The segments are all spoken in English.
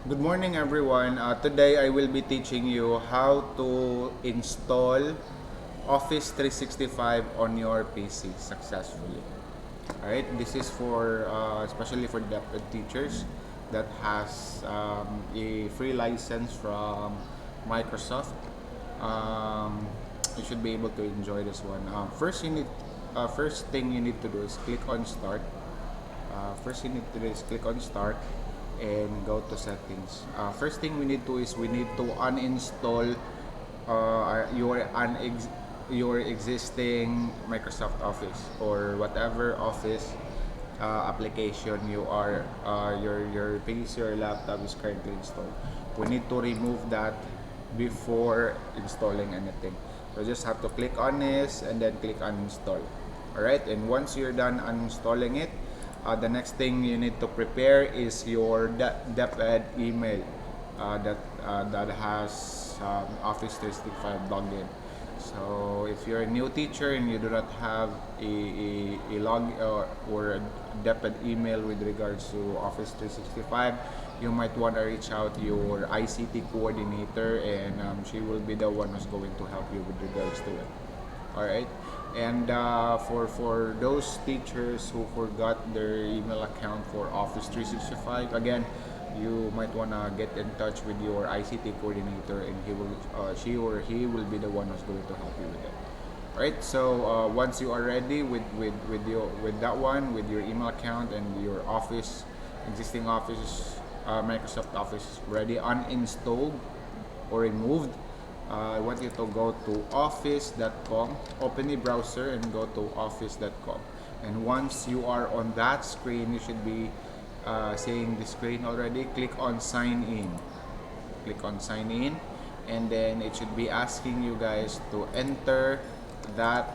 Good morning, everyone. Today I will be teaching you how to install Office 365 on your PC successfully. Alright, this is for especially for deped teachers that has a free license from Microsoft. Um, you should be able to enjoy this one. First thing you need to do is click on Start. First you need to do is click on Start and go to settings. First thing we need to is we need to uninstall your existing Microsoft Office or whatever Office application your PC or laptop is currently installed. We need to remove that before installing anything. So just have to click on this and then click on install. Alright, and once you're done uninstalling it, the next thing you need to prepare is your deped email that has Office 365 login. So if you're a new teacher and you do not have a log or a deped email with regards to Office 365, you might want to reach out to your ICT coordinator, and she will be the one who's going to help you with regards to it. All right, and for those teachers who forgot their email account for Office 365, again, you might wanna get in touch with your ICT coordinator, and she or he will be the one who's going to help you with it. All right, so once you are ready with that one, with your email account and your existing Office, Microsoft Office ready uninstalled or removed, I want you to go to office.com, open the browser and go to office.com. And once you are on that screen, you should be seeing the screen already. Click on sign in. Click on sign in, and then it should be asking you guys to enter that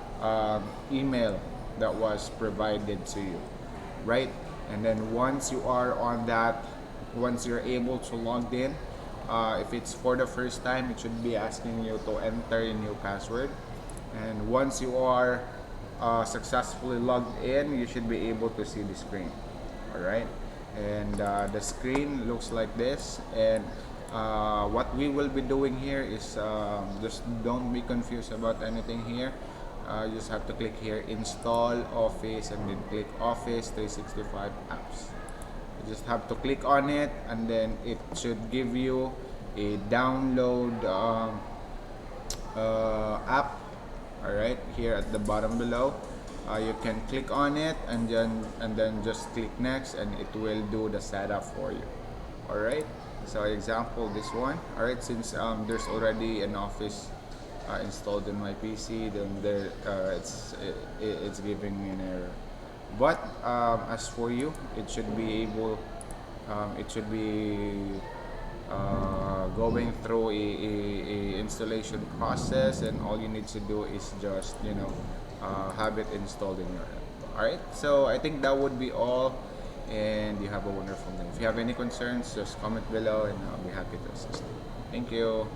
email that was provided to you, right? And then once you're able to log in, if it's for the first time, it should be asking you to enter a new password. And once you are successfully logged in, you should be able to see the screen. All right, and the screen looks like this. And what we will be doing here is just don't be confused about anything here. You just have to click here, install Office, and then click Office 365 apps. You just have to click on it, and then it should give you a download app. All right, here at the bottom below, you can click on it, and then just click next, and it will do the setup for you. All right, so example this one. All right, since there's already an Office installed in my PC, then it's giving me an error. But as for you, it should be going through a installation process, and all you need to do is just have it installed in your laptop. All right, so I think that would be all, and you have a wonderful day. If you have any concerns, just comment below, and I'll be happy to assist you. Thank you.